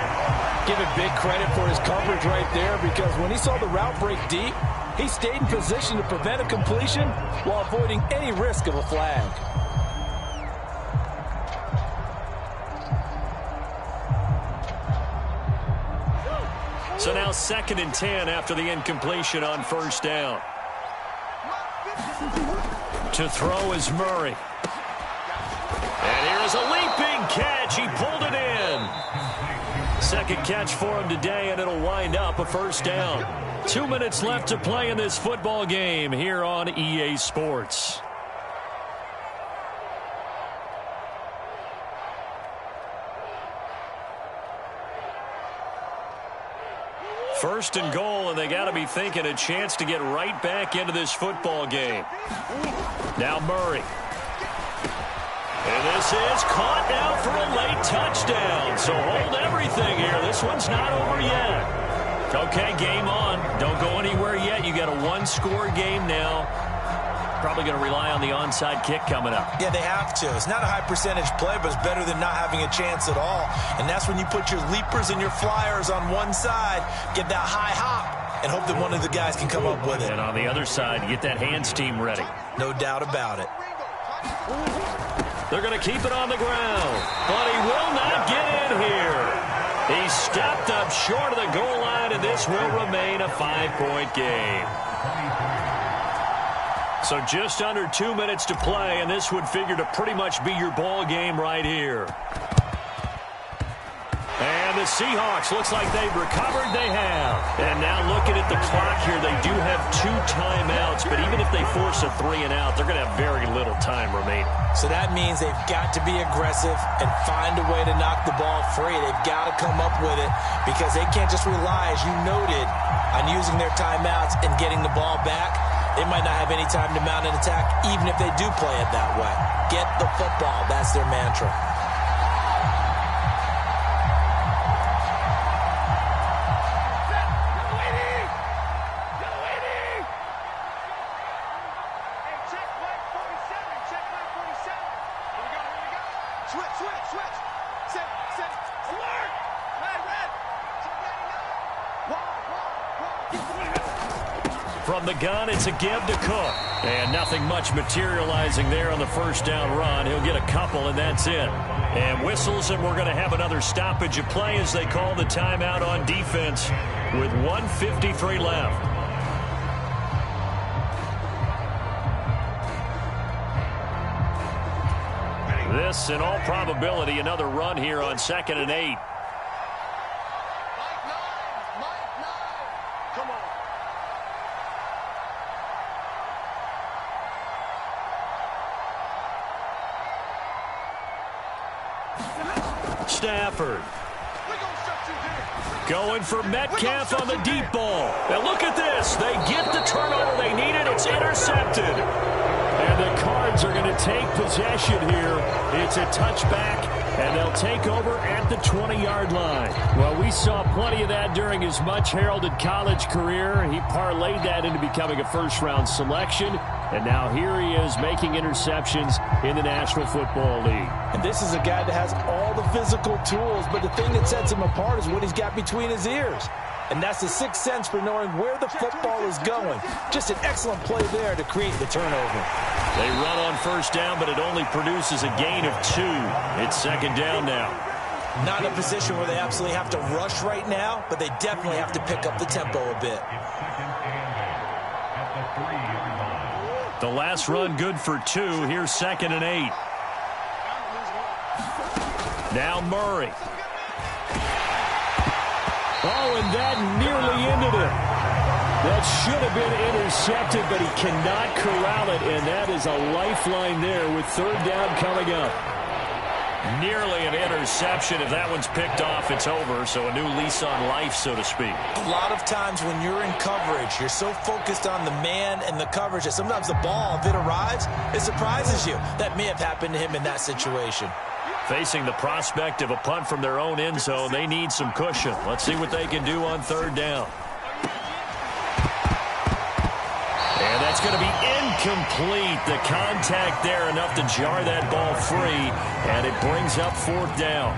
Give him big credit for his coverage right there, because when he saw the route break deep, he stayed in position to prevent a completion while avoiding any risk of a flag. So now 2nd and 10 after the incompletion on 1st down. To throw is Murray. And here is a leaping catch. He pulled it in. 2nd catch for him today, and it'll wind up a 1st down. 2 minutes left to play in this football game here on EA Sports. First and goal, and they got to be thinking a chance to get right back into this football game. Now Murray. And this is caught now for a late touchdown. So hold everything here. This one's not over yet. Okay, game on. Don't go anywhere yet. You got a 1-score game now. Probably going to rely on the onside kick coming up. Yeah, they have to. It's not a high percentage play, but it's better than not having a chance at all. And that's when you put your leapers and your flyers on one side, get that high hop, and hope that one of the guys can come up with it. And on the other side, you get that hands team ready. No doubt about it. They're going to keep it on the ground, but he will not get in here. He stepped up short of the goal line, and this will remain a 5-point game. So just under 2 minutes to play, and this would figure to pretty much be your ball game right here. And the Seahawks, looks like they've recovered. They have. And now looking at the clock here, they do have 2 timeouts, but even if they force a 3 and out, they're going to have very little time remaining. So that means they've got to be aggressive and find a way to knock the ball free. They've got to come up with it, because they can't just rely, as you noted, on using their timeouts and getting the ball back. They might not have any time to mount an attack, even if they do play it that way. Get the football. That's their mantra. From the gun, it's a give to Cook. And nothing much materializing there on the first down run. He'll get a couple, and that's it. And whistles, and we're going to have another stoppage of play as they call the timeout on defense with 1:53 left. This, in all probability, another run here on 2nd and 8. Stafford. Going for Metcalf on the deep ball. And look at this. They get the turnover they needed. It's intercepted. And the Cards are going to take possession here. It's a touchback, and they'll take over at the 20-yard line. Well, we saw plenty of that during his much-heralded college career. He parlayed that into becoming a first-round selection. And now here he is making interceptions in the National Football League. And this is a guy that has all the physical tools, but the thing that sets him apart is what he's got between his ears. And that's the sixth sense for knowing where the football is going. Just an excellent play there to create the turnover. They run on first down, but it only produces a gain of 2. It's second down now. Not in a position where they absolutely have to rush right now, but they definitely have to pick up the tempo a bit. The last run good for 2. Here's 2nd and 8. Now Murray. Oh, and that nearly ended it. That should have been intercepted, but he cannot corral it, and that is a lifeline there with third down coming up. Nearly an interception. If that one's picked off, it's over, so a new lease on life, so to speak. A lot of times when you're in coverage, you're so focused on the man and the coverage that sometimes the ball, if it arrives, it surprises you. That may have happened to him in that situation. Facing the prospect of a punt from their own end zone, they need some cushion. Let's see what they can do on third down. And that's going to be incomplete. The contact there enough to jar that ball free, and it brings up fourth down.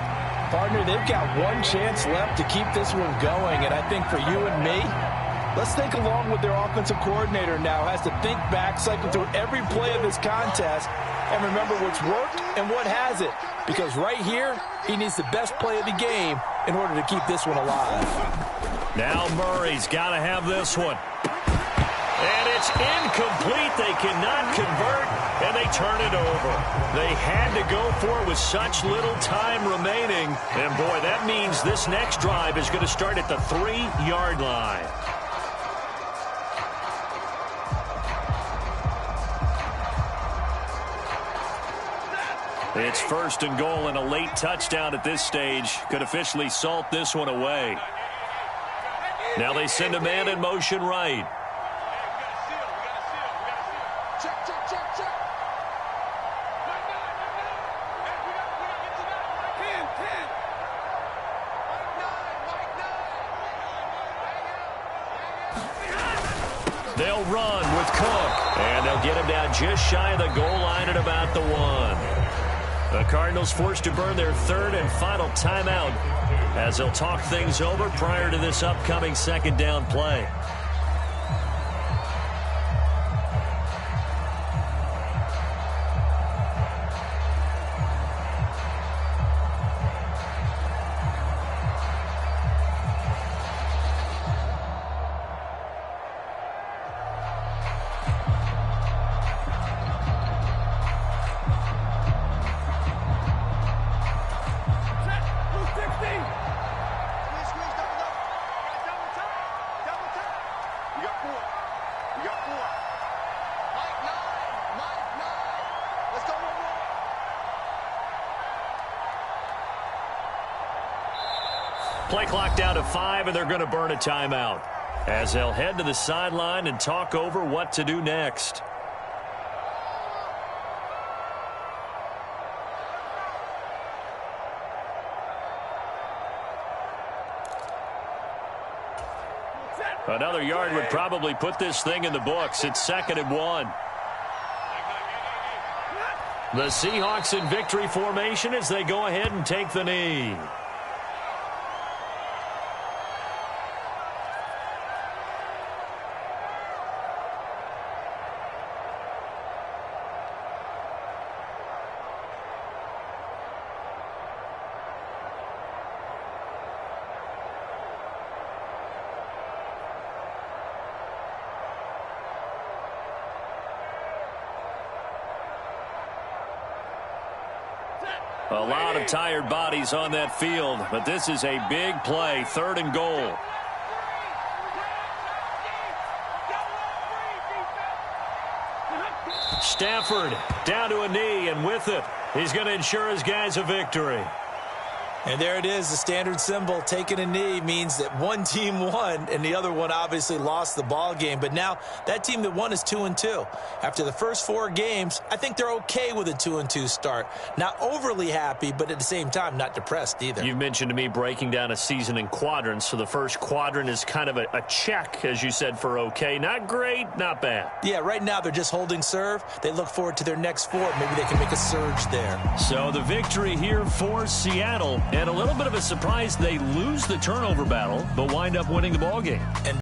Partner, they've got one chance left to keep this one going, and I think for you and me, let's think along with their offensive coordinator now. Has to think back, cycle through every play of this contest, and remember what's worked and what hasn't. Because right here, he needs the best play of the game in order to keep this one alive. Now Murray's got to have this one. And it's incomplete. They cannot convert, and they turn it over. They had to go for it with such little time remaining. And, boy, that means this next drive is going to start at the 3-yard line. It's first and goal, and a late touchdown at this stage could officially salt this one away. Now they send a man in motion right. They'll run with Cook, and they'll get him down just shy of the goal line at about the 1. The Cardinals forced to burn their third and final timeout as they'll talk things over prior to this upcoming second down play. Play clock down to 5, and they're going to burn a timeout as they'll head to the sideline and talk over what to do next. Another yard would probably put this thing in the books. It's 2nd and 1. The Seahawks in victory formation as they go ahead and take the knee. A lot of tired bodies on that field, but this is a big play, 3rd and goal. Stafford down to a knee, and with it, he's going to ensure his guys a victory. And there it is, the standard symbol. Taking a knee means that one team won, and the other one obviously lost the ball game. But now that team that won is 2-2. After the first 4 games, I think they're okay with a 2-2 start. Not overly happy, but at the same time, not depressed either. You've mentioned to me breaking down a season in quadrants. So the first quadrant is kind of a check, as you said, for okay. Not great, not bad. Yeah, right now they're just holding serve. They look forward to their next 4. Maybe they can make a surge there. So the victory here for Seattle. And a little bit of a surprise, they lose the turnover battle, but wind up winning the ball game. And